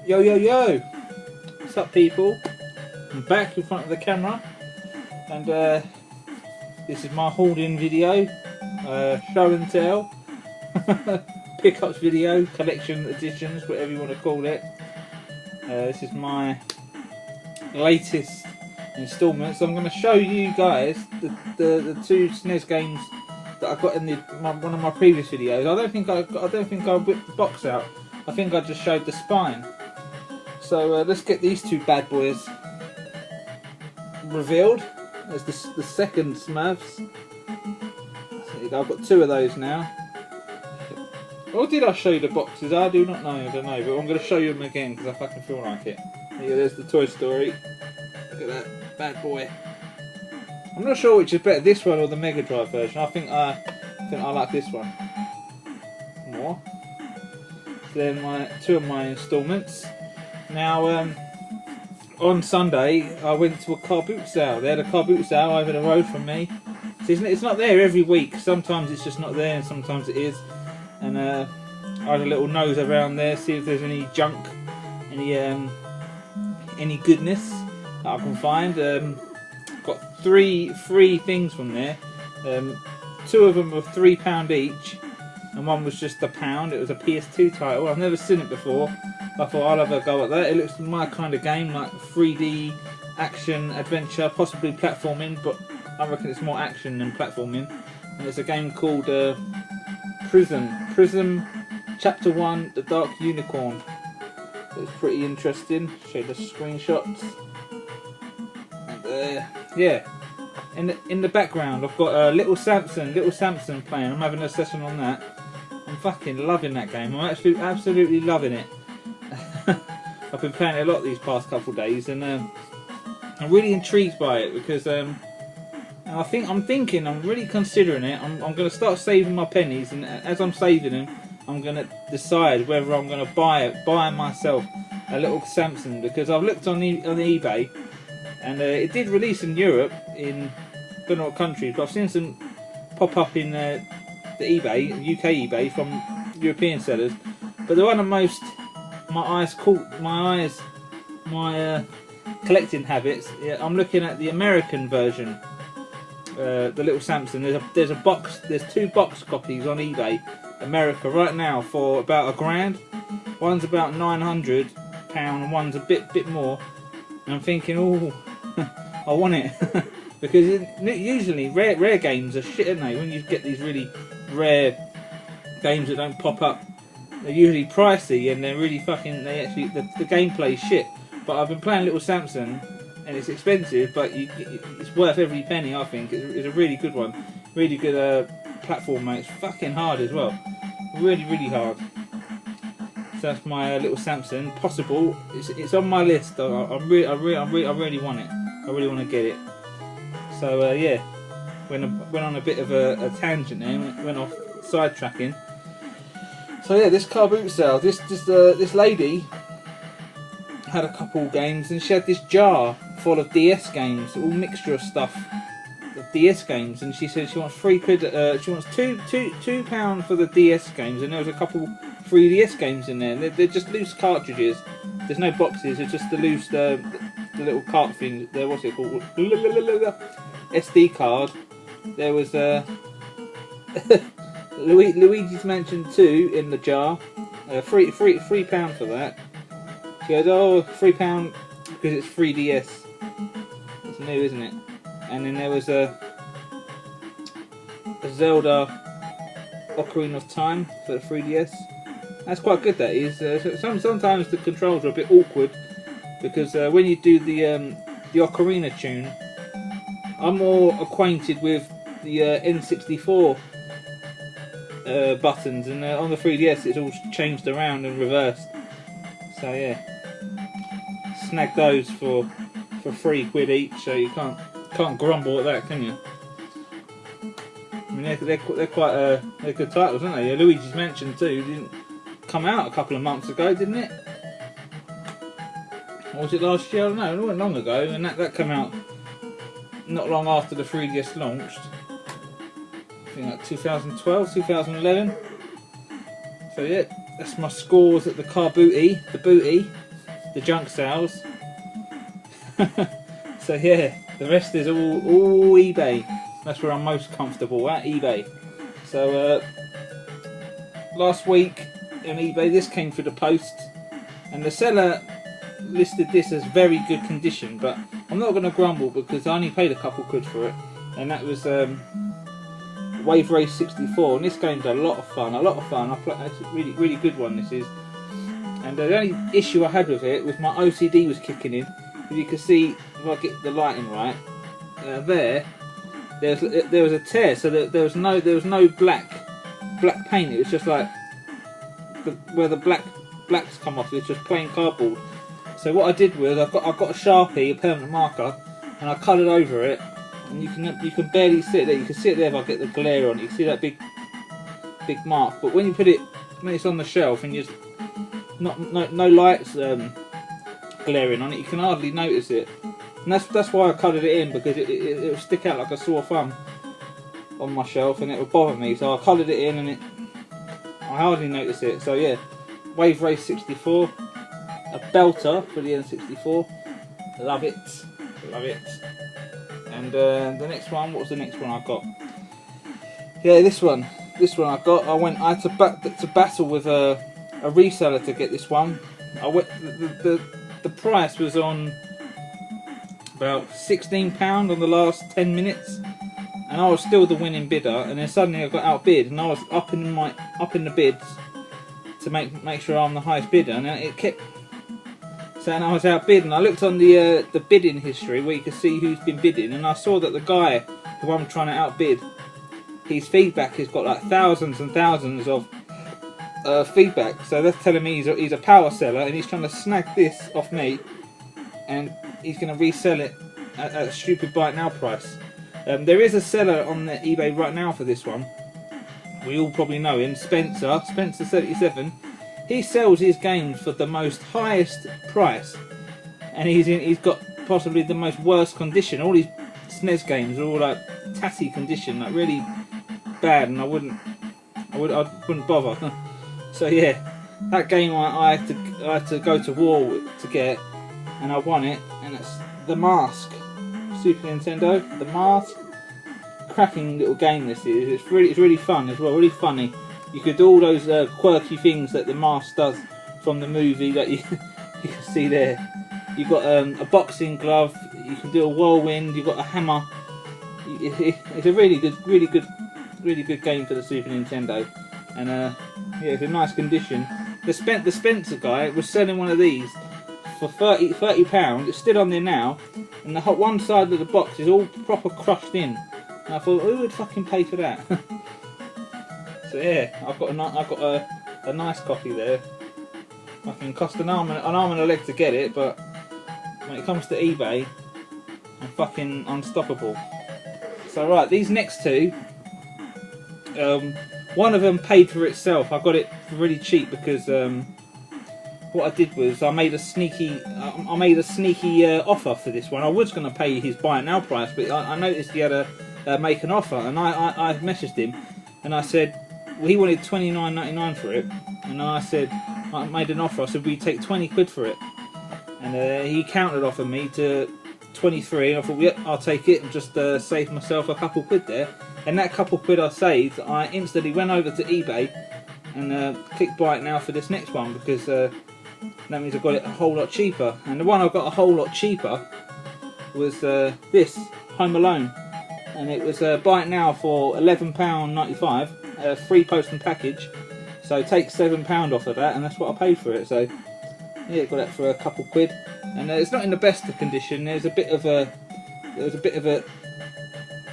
Yo yo yo! What's up, people? I'm back in front of the camera, and this is my hauled-in video, show and tell, pickups video, collection editions, whatever you want to call it. This is my latest instalment, so I'm going to show you guys the two SNES games that I got in one of my previous videos. I don't think I whipped the box out. I think I just showed the spine. So let's get these two bad boys revealed. There's the second Smurfs. I've got two of those now. Or did I show you the boxes? I do not know. I don't know, but I'm going to show you them again because I fucking feel like it. Here, there's the Toy Story. Look at that bad boy. I'm not sure which is better, this one or the Mega Drive version. I think I like this one more. Then two of my instalments. Now, on Sunday, I went to a car boot sale. They had a car boot sale over the road from me. So it's not there every week. Sometimes it's just not there, and sometimes it is. And I had a little nose around there, see if there's any junk, any goodness that I can find. Got three things from there. Two of them were £3 each, and one was just £1. It was a PS2 title. I've never seen it before. I thought I'll have a go at that. It looks my kind of game, like 3D action adventure, possibly platforming, but I reckon it's more action than platforming. And it's a game called Prism Chapter 1: The Dark Unicorn. It's pretty interesting. Show you the screenshots. And yeah, in the background I've got Little Samson playing. I'm having a session on that. I'm fucking loving that game. I'm actually absolutely loving it. I've been playing it a lot these past couple of days, and I'm really intrigued by it because I'm really considering it. I'm going to start saving my pennies, and as I'm saving them, I'm going to decide whether I'm going to buy myself a Little Samson, because I've looked on eBay, and it did release in Europe, in I don't know what countries, but I've seen some pop up in the eBay, UK eBay, from European sellers. But the one that most my collecting habits, yeah, I'm looking at the American version, the Little Samson. There's two box copies on eBay America right now for about £1,000. One's about £900 and one's a bit more. And I'm thinking, oh, I want it. Because usually rare games are shit, aren't they? When you get these really rare games that don't pop up, they're usually pricey, and they're really fucking. The gameplay is shit. But I've been playing Little Samson, and it's expensive, but it's worth every penny. I think it's a really good one, really good platformer. It's fucking hard as well, really hard. So that's my Little Samson. Possible. It's on my list. I really want it. I really want to get it. So yeah, went on a bit of a tangent there. Went off sidetracking. So yeah, this car boot sale. This lady had a couple games, and she had this jar full of DS games, all mixture of stuff, of DS games. And she said she wants £3. She wants £2 for the DS games, and there was a couple 3DS games in there. They're just loose cartridges. There's no boxes. It's just the loose the little cart thing. What's it called? SD card. There was Luigi's Mansion 2 in the jar. £3 for that. She goes, oh, £3 because it's 3DS. It's new, isn't it? And then there was a Zelda Ocarina of Time for the 3DS. That's quite good, that is. Sometimes the controls are a bit awkward, because when you do the Ocarina tune, I'm more acquainted with the N64 buttons, and on the 3DS it's all changed around and reversed. So yeah, snag those for £3 each, so you can't grumble at that, can you? I mean, they're quite they're good titles, aren't they? Luigi's Mansion 2 didn't come out a couple of months ago, didn't it? Or was it last year? I don't know. It wasn't long ago, and that came out not long after the 3DS launched. I think like 2012, 2011. So yeah, that's my scores at the car booty, the junk sales. So yeah, the rest is all eBay. That's where I'm most comfortable at, eBay. So last week on eBay, this came through the post, and the seller listed this as very good condition, but I'm not going to grumble because I only paid a couple quid for it, and that was Wave Race 64, and this game's a lot of fun. It's a really good one, this is. And the only issue I had with it was my OCD was kicking in. If you can see, if I get the lighting right, there was a tear, so there was no black paint. It was just like where the blacks come off. It was just plain cardboard. So what I did was I got a Sharpie, a permanent marker, and I coloured over it. And you can barely see it there. You can see it there if I get the glare on it. You can see that big mark. But when you put it, when it's on the shelf and just no lights glaring on it, you can hardly notice it. And that's why I coloured it in, because it would stick out like a sore thumb on my shelf and it would bother me. So I coloured it in and I hardly notice it. So yeah, Wave Race 64, a belter for the N64. Love it. And the next one, what was the next one I got? Yeah, this one I got. I had to battle with a reseller to get this one. The price was on about £16 on the last 10 minutes, and I was still the winning bidder. And then suddenly I got outbid, and I was up in the bids to make sure I'm the highest bidder, and it kept saying I was outbid. And I looked on the bidding history where you can see who's been bidding, and I saw that the guy who I'm trying to outbid, his feedback has got like thousands and thousands of feedback. So that's telling me he's a power seller, and he's trying to snag this off me, and he's going to resell it at a stupid buy it now price. There is a seller on the eBay right now for this one. We all probably know him, Spencer77. He sells his games for the most highest price, and he's got possibly the most worst condition. All his SNES games are all like tatty condition, like really bad, and I wouldn't bother. So yeah, that game I had to go to war to get, and I won it, and it's The Mask, Super Nintendo, The Mask. Cracking little game this is. It's really fun as well, really funny. You could do all those quirky things that The Mask does from the movie that you can see there. You've got a boxing glove, you can do a whirlwind, you've got a hammer. It's a really good game for the Super Nintendo. And yeah, it's in nice condition. The Spencer guy was selling one of these for £30. It's still on there now, and the one side of the box is all proper crushed in. And I thought, who would fucking pay for that? So yeah, I've got a nice copy there. Fucking cost an arm and a leg to get it, but when it comes to eBay, I'm fucking unstoppable. So right, these next two, one of them paid for itself. I got it really cheap because what I did was I made a sneaky offer for this one. I was going to pay his buy it now price, but I noticed he had a make an offer, and I messaged him, and I said, well, he wanted $29.99 for it, and I said, I made an offer. I said, we take 20 quid for it, and he countered offered me to 23. I thought, yep, I'll take it, and just save myself a couple quid there. And that couple quid I saved, I instantly went over to eBay and clicked buy it now for this next one, because that means I got it a whole lot cheaper. And the one I got a whole lot cheaper was this, Home Alone. And it was buy it now for £11.95, free post and package. So take £7 off of that, and that's what I paid for it. So yeah, got that for a couple quid. And it's not in the best of condition. There was a bit of a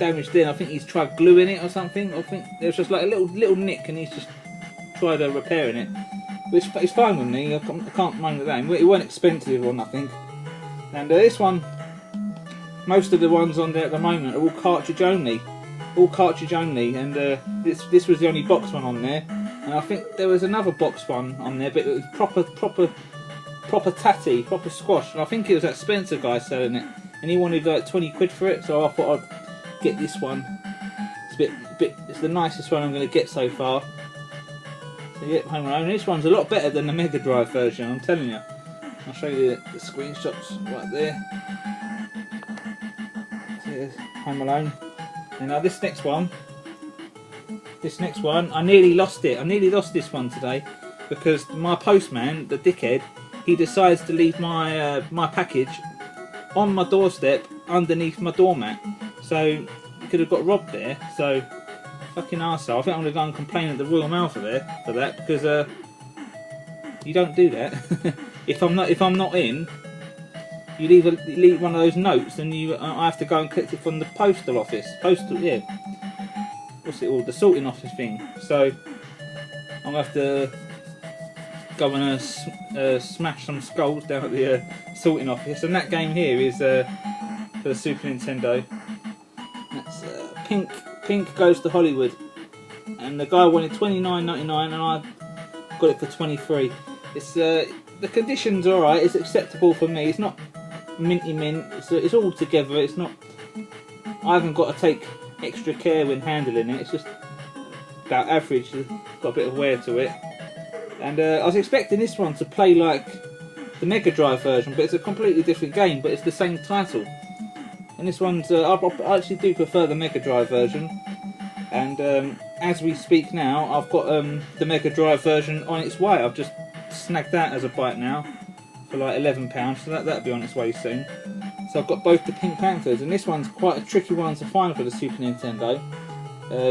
damaged in. I think he's tried gluing it or something. I think there's just like a little nick, and he's just tried repairing it. Which is fine with me. I can't mind with that. It weren't expensive or nothing. And this one, most of the ones on there at the moment are all cartridge only. And this was the only box one on there. And I think there was another box one on there, but it was proper tatty, proper squash. And I think it was that Spencer guy selling it, and he wanted like 20 quid for it. So I thought I'd get this one. It's the nicest one I'm going to get so far. So yeah, Home Alone. This one's a lot better than the Mega Drive version, I'm telling you. I'll show you the screenshots right there. There's Home Alone. And now this next one, I nearly lost it. I nearly lost this one today because my postman, the dickhead, he decides to leave my my package on my doorstep underneath my doormat. So you could have got robbed there. So fucking arsehole. I think I'm gonna go and complain at the Royal Mail for that because you don't do that. if I'm not in, you leave one of those notes, and I have to go and collect it from the postal office. Yeah. What's it called? The sorting office thing. So I'm gonna have to go and smash some skulls down at the sorting office. And that game here is for the Super Nintendo. That's Pink Goes to Hollywood, and the guy wanted $29.99, and I got it for $23. It's the condition's all right. It's acceptable for me. It's not minty mint. It's all together. It's not. I haven't got to take extra care when handling it. It's just about average. It's got a bit of wear to it. And I was expecting this one to play like the Mega Drive version, but it's a completely different game. But it's the same title. And this one's. I actually do prefer the Mega Drive version. And as we speak now, I've got the Mega Drive version on its way. I've just snagged that as a bite now for like £11, so that'll be on its way soon. So I've got both the Pink Panthers, and this one's quite a tricky one to find for the Super Nintendo.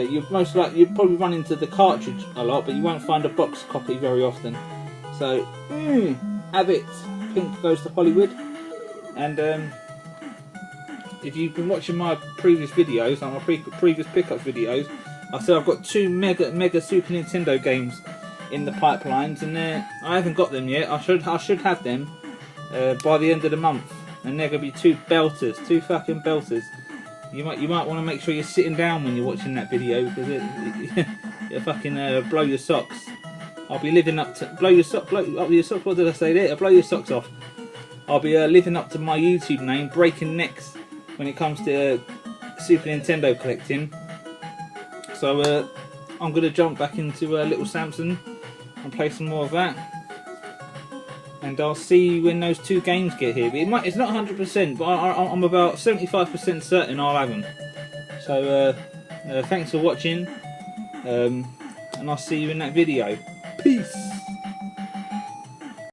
You'd probably run into the cartridge a lot, but you won't find a box copy very often. So have it. Pink Goes to Hollywood. And if you've been watching my previous videos, like my previous pickup videos, I said I've got two mega Super Nintendo games in the pipelines, and I haven't got them yet. I should have them by the end of the month, and they're gonna be two fucking belters. You might want to make sure you're sitting down when you're watching that video, because it'll fucking blow your socks. I'll be living up to blow your socks. What did I say there? Blow your socks off. I'll be living up to my YouTube name, Breaking Necks, when it comes to Super Nintendo collecting. So I'm gonna jump back into Little Samson and play some more of that, and I'll see you when those two games get here. But it's not 100%, but I'm about 75% certain I'll have them. So thanks for watching, and I'll see you in that video.